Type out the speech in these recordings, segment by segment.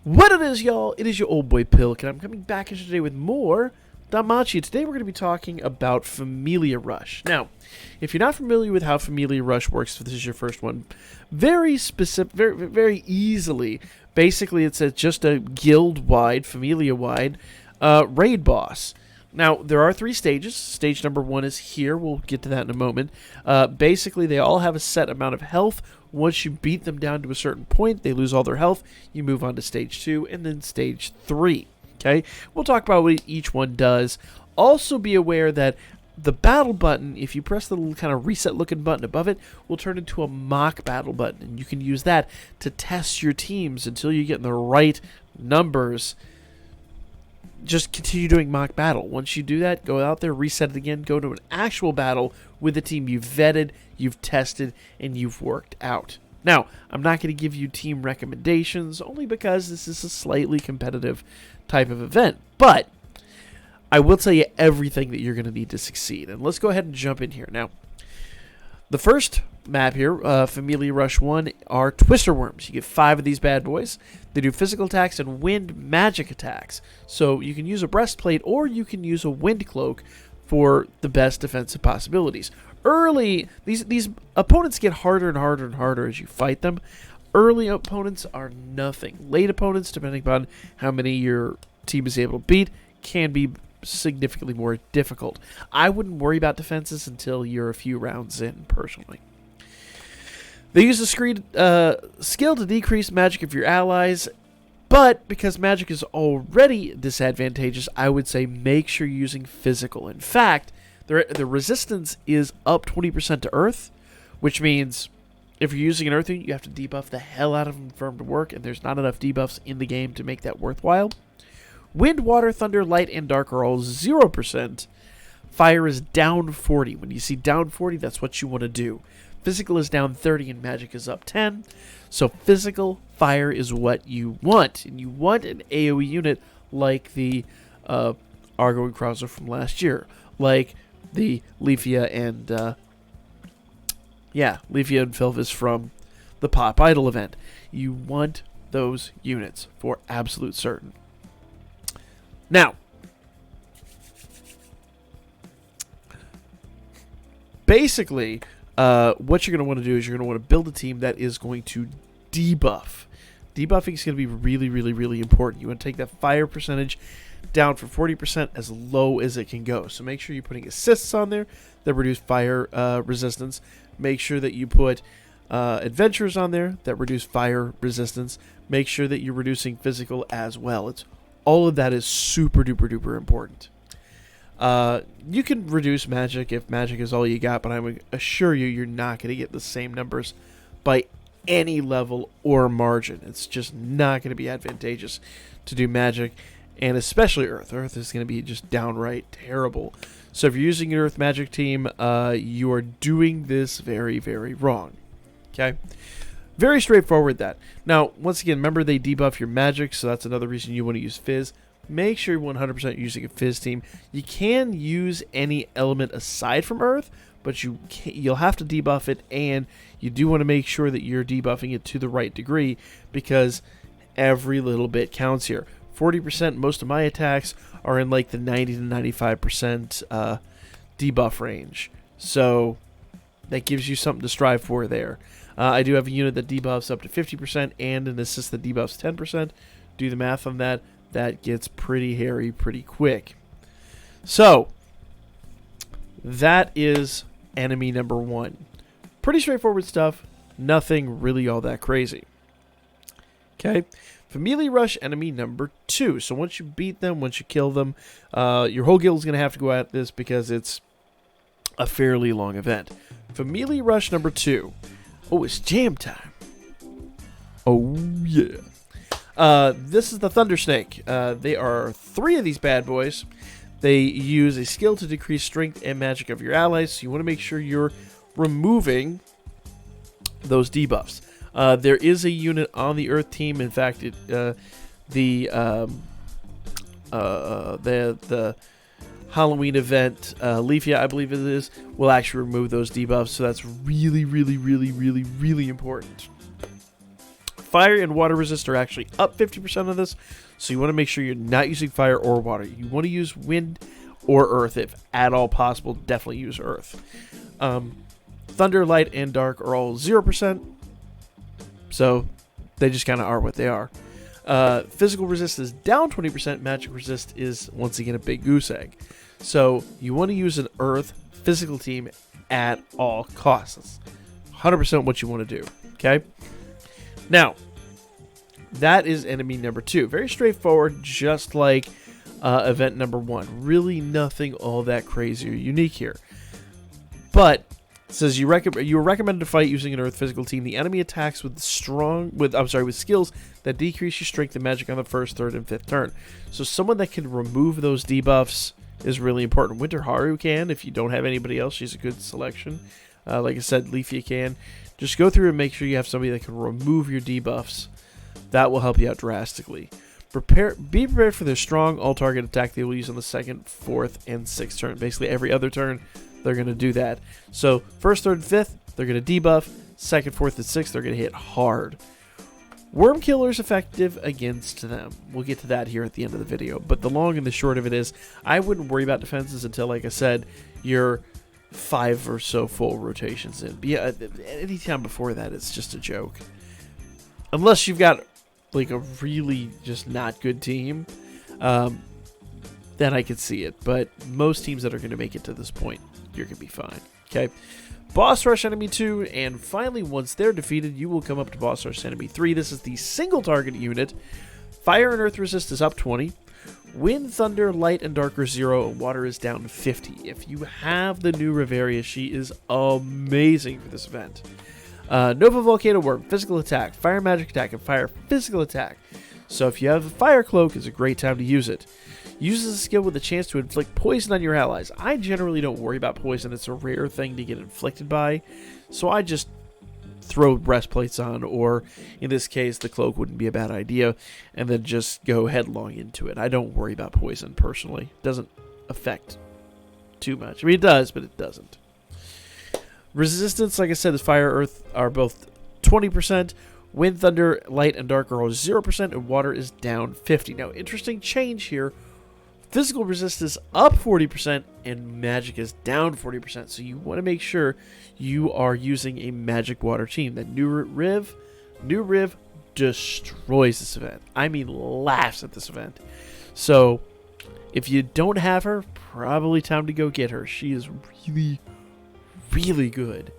What it is, y'all, it is your old boy Pilk, and I'm coming back here today with more Danmachi. Today we're going to be talking about Familia Rush. Now, if you're not familiar with how Familia Rush works, if this is your first one, very specific, very easily, basically it's just a guild-wide, Familia-wide raid boss. Now, there are 3 stages. Stage number 1 is here. We'll get to that in a moment. Basically, they all have a set amount of health. Once you beat them down to a certain point, they lose all their health. You move on to stage 2 and then stage 3. Okay? We'll talk about what each one does. Also be aware that the battle button, if you press the little kind of reset looking button above it, will turn into a mock battle button. And you can use that to test your teams until you get in the right numbers. Just continue doing mock battle. Once you do that, go out there, reset it again, go to an actual battle with a team you've vetted, you've tested, and you've worked out. Now, I'm not going to give you team recommendations, only because this is a slightly competitive type of event. But I will tell you everything that you're going to need to succeed. And let's go ahead and jump in here. Now, the first map here, Familia Rush 1, are Twister Worms. You get 5 of these bad boys. They do physical attacks and wind magic attacks. So you can use a breastplate or you can use a wind cloak for the best defensive possibilities. Early, these opponents get harder and harder and harder as you fight them. Early opponents are nothing. Late opponents, depending upon how many your team is able to beat, can be significantly more difficult. I wouldn't worry about defenses until you're a few rounds in, personally. They use a skill to decrease magic of your allies, but because magic is already disadvantageous, I would say make sure you're using physical. In fact, the resistance is up 20% to earth, which means if you're using an earth unit, you have to debuff the hell out of them for them to work, and there's not enough debuffs in the game to make that worthwhile. Wind, water, thunder, light, and dark are all 0%. Fire is down 40. When you see down 40, that's what you want to do. Physical is down 30 and magic is up 10. So physical fire is what you want. And you want an AoE unit like the Argo and Krauser from last year. Like the Leafia and Philvis from the Pop Idol event. You want those units for absolute certain. Now, basically, what you're going to want to do is you're going to want to build a team that is going to debuff. Debuffing is going to be really, really, really important. You want to take that fire percentage down from 40% as low as it can go. So make sure you're putting assists on there that reduce fire resistance. Make sure that you put adventures on there that reduce fire resistance. Make sure that you're reducing physical as well. All of that is super duper duper important. You can reduce magic if magic is all you got, but I would assure you you're not going to get the same numbers by any level or margin. It's just not going to be advantageous to do magic, and especially Earth. Earth is going to be just downright terrible. So if you're using an Earth magic team, you are doing this very, very wrong. Okay? Very straightforward that. Now, once again, remember they debuff your magic, so that's another reason you want to use Fizz. Make sure you're 100% using a Fizz team. You can use any element aside from Earth, but you'll have to debuff it, and you do want to make sure that you're debuffing it to the right degree, because every little bit counts here. 40%, most of my attacks are in like the 90 to 95% debuff range. So that gives you something to strive for there. I do have a unit that debuffs up to 50% and an assist that debuffs 10%. Do the math on that. That gets pretty hairy pretty quick. So, that is enemy number 1. Pretty straightforward stuff. Nothing really all that crazy. Okay. Familia Rush enemy number 2. So once you beat them, once you kill them, your whole guild is going to have to go at this because it's a fairly long event. Familia Rush number 2. Oh, it's jam time. Oh, yeah. This is the Thunder Snake. They are 3 of these bad boys. They use a skill to decrease strength and magic of your allies, so you want to make sure you're removing those debuffs. There is a unit on the Earth team. In fact, the Halloween event, Leafia, I believe it is, will actually remove those debuffs, so that's really, really, really, really, really important. Fire and water resist are actually up 50% of this, so you want to make sure you're not using fire or water. You want to use wind or earth if at all possible. Definitely use earth. Thunder, light, and dark are all 0%, so they just kind of are what they are. Physical resist is down 20%. Magic resist is, once again, a big goose egg. So you want to use an earth physical team at all costs. That's 100% what you want to do, okay? Now, that is enemy number 2. Very straightforward, just like event number 1. Really nothing all that crazy or unique here. But it says you are recommended to fight using an earth physical team. The enemy attacks with skills that decrease your strength and magic on the first, third, and fifth turn. So someone that can remove those debuffs is really important. Winter Haru can, if you don't have anybody else. She's a good selection. Like I said, Leafy can. Just go through and make sure you have somebody that can remove your debuffs. That will help you out drastically. Be prepared for their strong all-target attack they will use on the second, fourth, and sixth turn. Basically, every other turn, they're going to do that. So, first, third, and fifth, they're going to debuff. Second, fourth, and sixth, they're going to hit hard. Worm Killer's effective against them. We'll get to that here at the end of the video. But the long and the short of it is, I wouldn't worry about defenses until, like I said, you're 5 or so full rotations in. But yeah, anytime before that, it's just a joke. Unless you've got like a really just not good team, then I could see it. But most teams that are going to make it to this point, you're going to be fine. Okay. Boss Rush Enemy 2, and finally, once they're defeated, you will come up to Boss Rush Enemy 3. This is the single target unit. Fire and Earth resist is up 20. Wind, Thunder, Light, and Dark are 0, and Water is down 50. If you have the new Reveria, she is amazing for this event. Nova Volcano Worm, physical attack, fire magic attack, and fire physical attack. So if you have a Fire Cloak, it's a great time to use it. Uses a skill with a chance to inflict poison on your allies. I generally don't worry about poison. It's a rare thing to get inflicted by. So I just throw breastplates on, or in this case, the cloak wouldn't be a bad idea, and then just go headlong into it. I don't worry about poison personally. It doesn't affect too much. I mean, it does, but it doesn't. Resistance, like I said, is fire, earth are both 20%. Wind, thunder, light, and dark are all 0%, and water is down 50. Now, interesting change here. Physical resistance up 40%, and magic is down 40%. So you want to make sure you are using a magic water team. The new Riv destroys this event. I mean, laughs at this event. So if you don't have her, probably time to go get her. She is really, really good.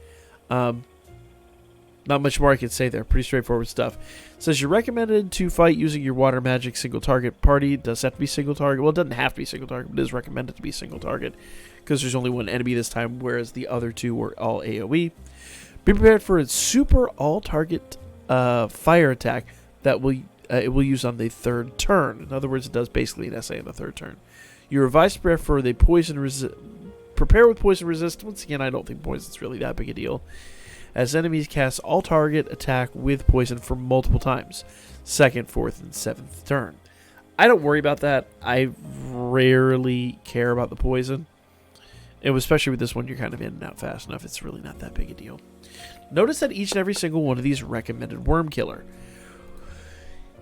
Not much more I can say there. Pretty straightforward stuff. It says you're recommended to fight using your water magic single target party. Does have to be single target. Well, it doesn't have to be single target, but it is recommended to be single target because there's only one enemy this time, whereas the other two were all AoE. Be prepared for its super all-target fire attack that it will use on the third turn. In other words, it does basically an SA on the third turn. You're advised to prepare for the prepare with poison resist. Once again, I don't think poison's really that big a deal, as enemies cast all target attack with poison for multiple times. Second, fourth, and seventh turn. I don't worry about that. I rarely care about the poison. And especially with this one, you're kind of in and out fast enough. It's really not that big a deal. Notice that each and every single one of these recommended Worm Killer.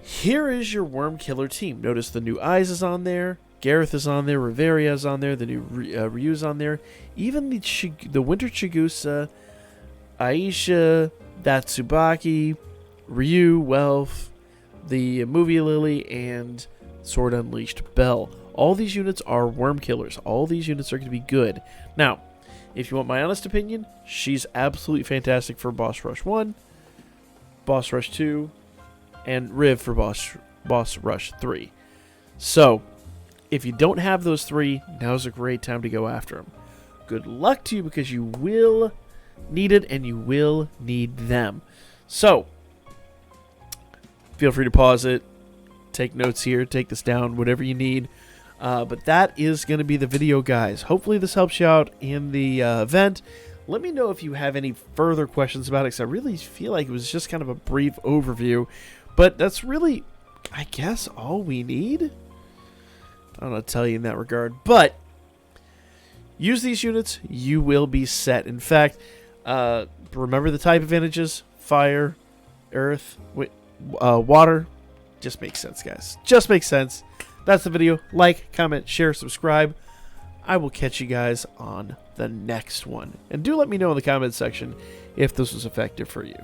Here is your Worm Killer team. Notice the new Eyes is on there. Gareth is on there. Reveria is on there. The new Ryu is on there. Even the Winter Chigusa, Aisha, Datsubaki, Ryu, Welf, the Movie Lily, and Sword Unleashed Bell. All these units are Worm Killers. All these units are going to be good. Now, if you want my honest opinion, she's absolutely fantastic for Boss Rush 1, Boss Rush 2, and Riv for Boss Rush 3. So, if you don't have those three, now's a great time to go after them. Good luck to you, because you will need it, and you will need them. So, feel free to pause it, take notes here, take this down, whatever you need. But that is going to be the video, guys. Hopefully this helps you out in the event. Let me know if you have any further questions about it, because I really feel like it was just kind of a brief overview. But that's really, I guess, all we need. I don't know what to tell you in that regard. But use these units, you will be set. In fact, remember the type advantages: fire, earth, water. Just makes sense, guys. Just makes sense. That's the video. Like, comment, share, subscribe. I will catch you guys on the next one. And do let me know in the comment section if this was effective for you.